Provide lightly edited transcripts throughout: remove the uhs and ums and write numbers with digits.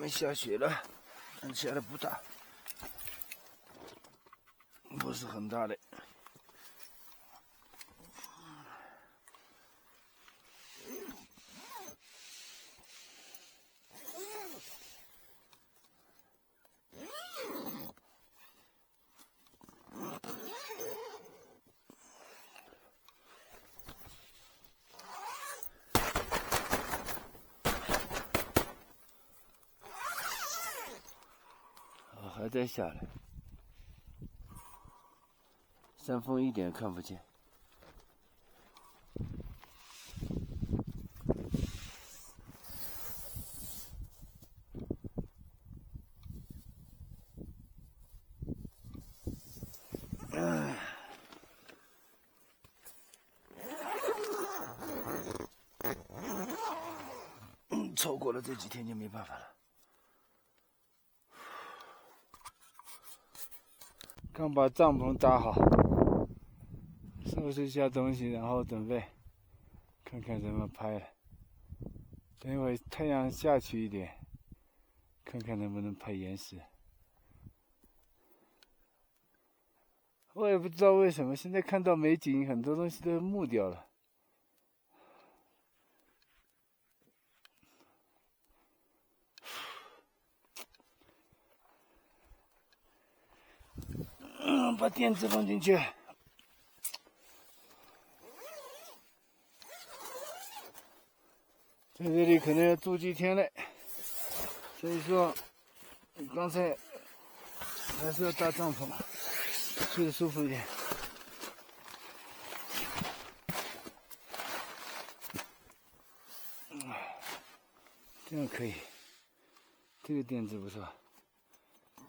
没下雪了，但下的不大，不是很大的。还在下来，山峰一点看不见。超过了这几天就没办法了。刚把帐篷搭好，收拾一下东西，然后准备看看怎么拍了。等一会太阳下去一点，看看能不能拍岩石。我也不知道为什么，现在看到美景，很多东西都木掉了。把电池放进去。在这里可能要住几天嘞，所以说刚才还是要搭帐篷，睡得舒服一点。这样可以，这个垫子不错。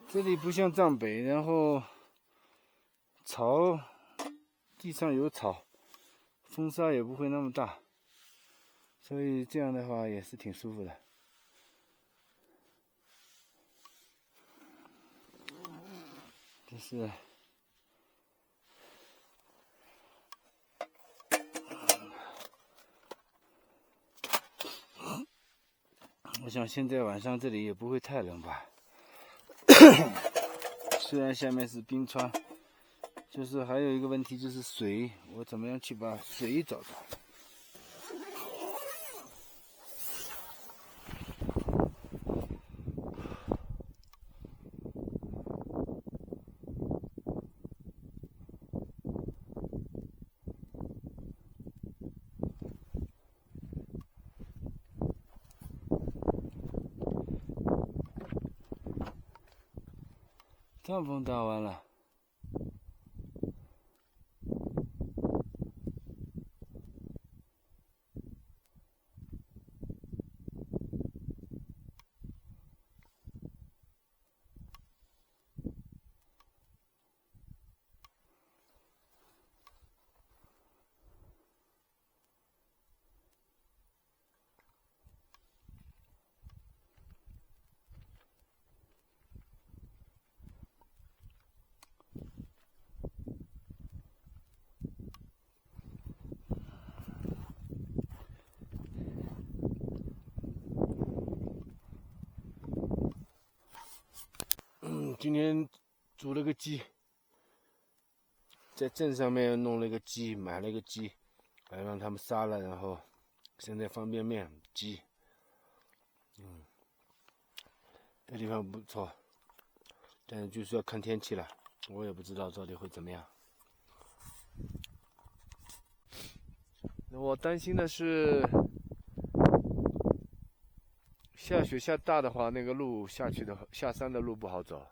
这里不像藏北，然后草地上有草，风沙也不会那么大，所以这样的话也是挺舒服的。这是我想现在晚上这里也不会太冷吧。虽然下面是冰川，就是还有一个问题就是水，我怎么样去把水找到？帐篷搭完了。今天煮了个鸡，在镇上面弄了个鸡，买了个鸡，还让他们杀了，然后现在方便面鸡，这地方不错，但是就是要看天气了，我也不知道到底会怎么样。我担心的是，下雪下大的话，那个路下山的路不好走。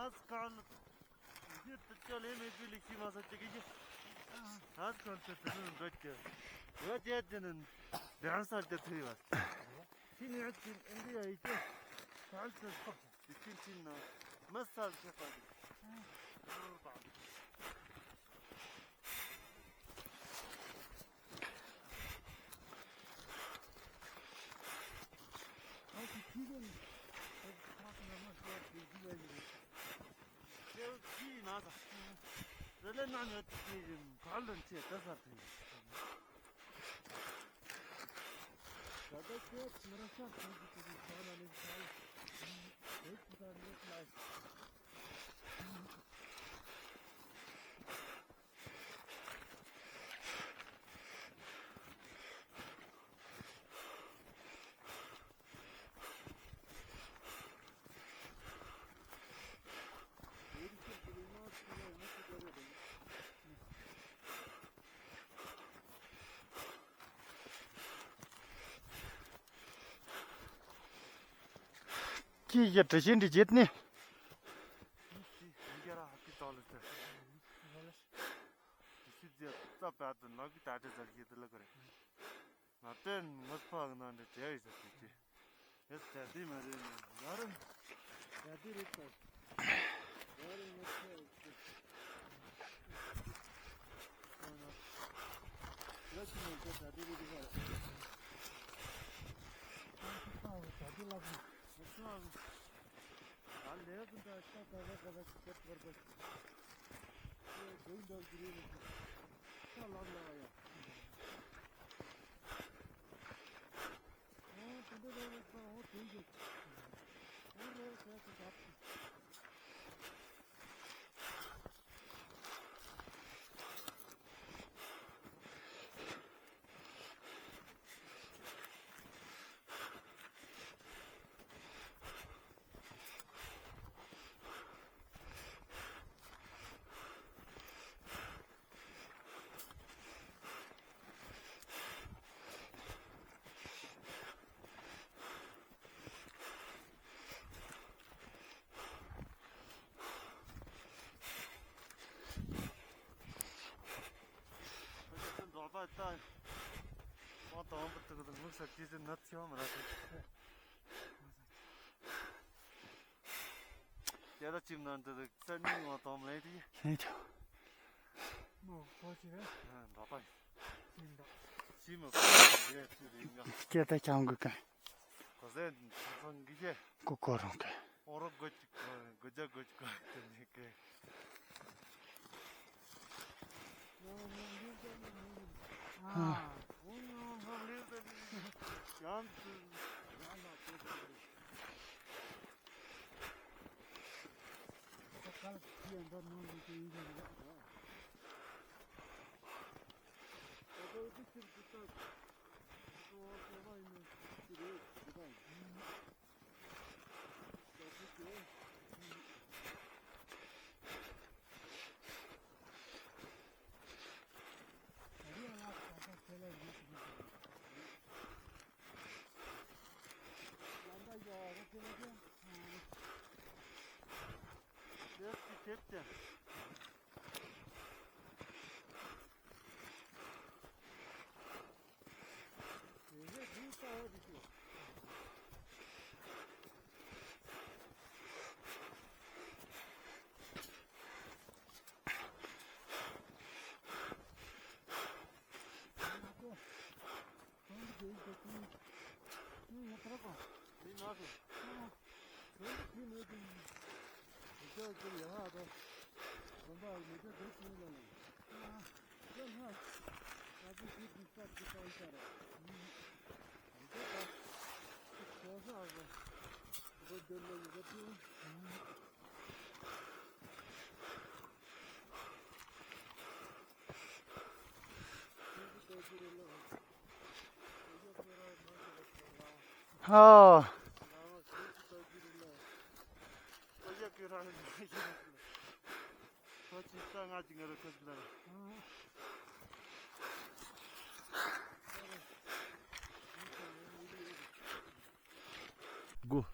आज काल ये तो चले में भी लिखी मासा चाहिए आज काल तो तुम बच्चे बच्चे जन ध्यान से चलते ही बस तीन यार तीन इंडिया इसे साल से तीन तीन ना मसाल से पादी Rele nanya tirim kalın çe tasatı. Kada ke mırasa sanki bir sağlanı sağ. Hiç bir tane yok. Ki yetişin diyecek ne? Yara haki tolete. Sizce tapadın nagi tadı zargıdılar göre. Naten mutfağından da ceyiz etti. Es tadı mı? Yarın tadı rıktı. Yarın mutfağı. Lakin o tadı rıktı. Tadı lazım. Al ne yapın da aşağı kadar çıkart var bak. Koyun da giriyor. Allah ya. Şimdi de o koyun. Oraya kadar Hatta o tamam bitirdim. Bu sakizin natıyor mu rahat? Ya da çimden dedik. Sen ne o tamam neydi? Neydi? Bu koçine. Ha, baba. Çimden. Çim o. Kete çamgıka. Kozen son gece. Kukorunka. Orok goca teneke. Tepte. Ne bu sağa düşüyor. Ha. Go.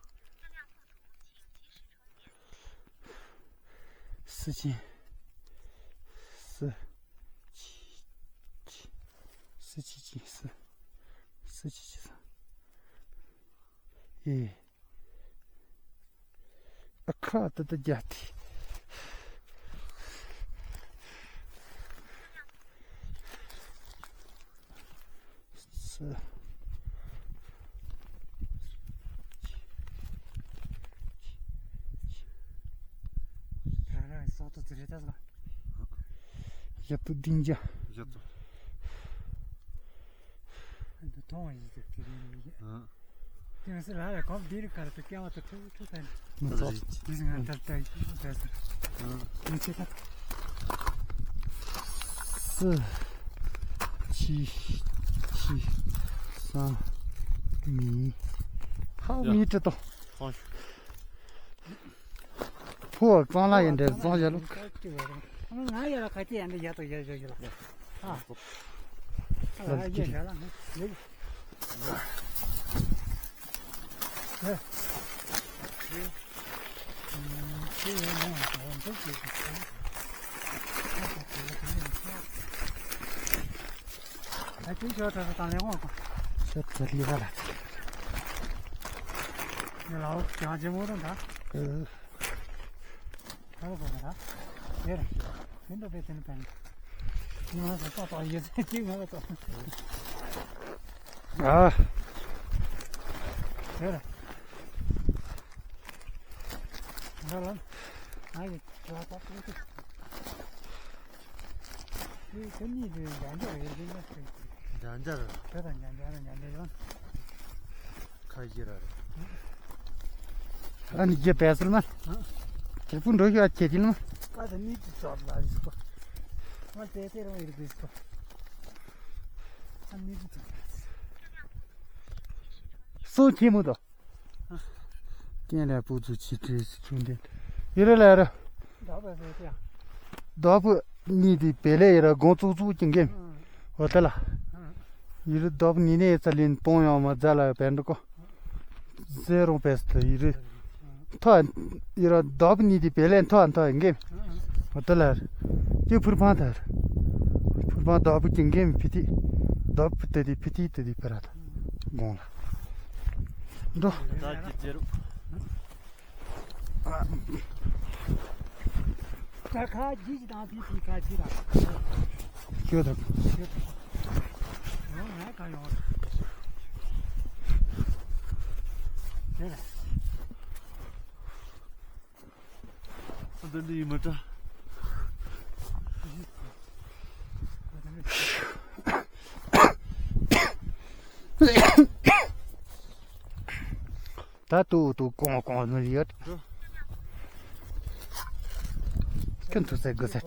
47几47几3看的家庭是也都定价。4、7、3米，好米知道。破光了，现在装下了。俺也快点的也都也了啊，也了，还真晓得是打电话过，这厉害了。你老讲节目的他，他不他，别了，真的别真的办。你们是到也在今年的到。啊，对了，那了，哎，主要到这个，你跟你的两家人应该是。两家人，对的，两家人，开起来了。啊，你这白死了吗？这不着要接近了吗？把这米找出来的是吧？我这了我也不是吧？把米找出来。手机没到。点燃补助器这是充电。有人来了。老板是这样。老板，你的白来了，工作组经验。我得了。有的老板你那这里保养嘛，咱了办这个。0白死的，有的。他有的老板你的白来他应该。我得了，就不帮他了。不帮老板经验PT，老板得的 PT 得的不了的，忘了。走。看几张 PT 看几张。晓得。俺看要。对了。我这里没着。他都光那里的，跟都在个在。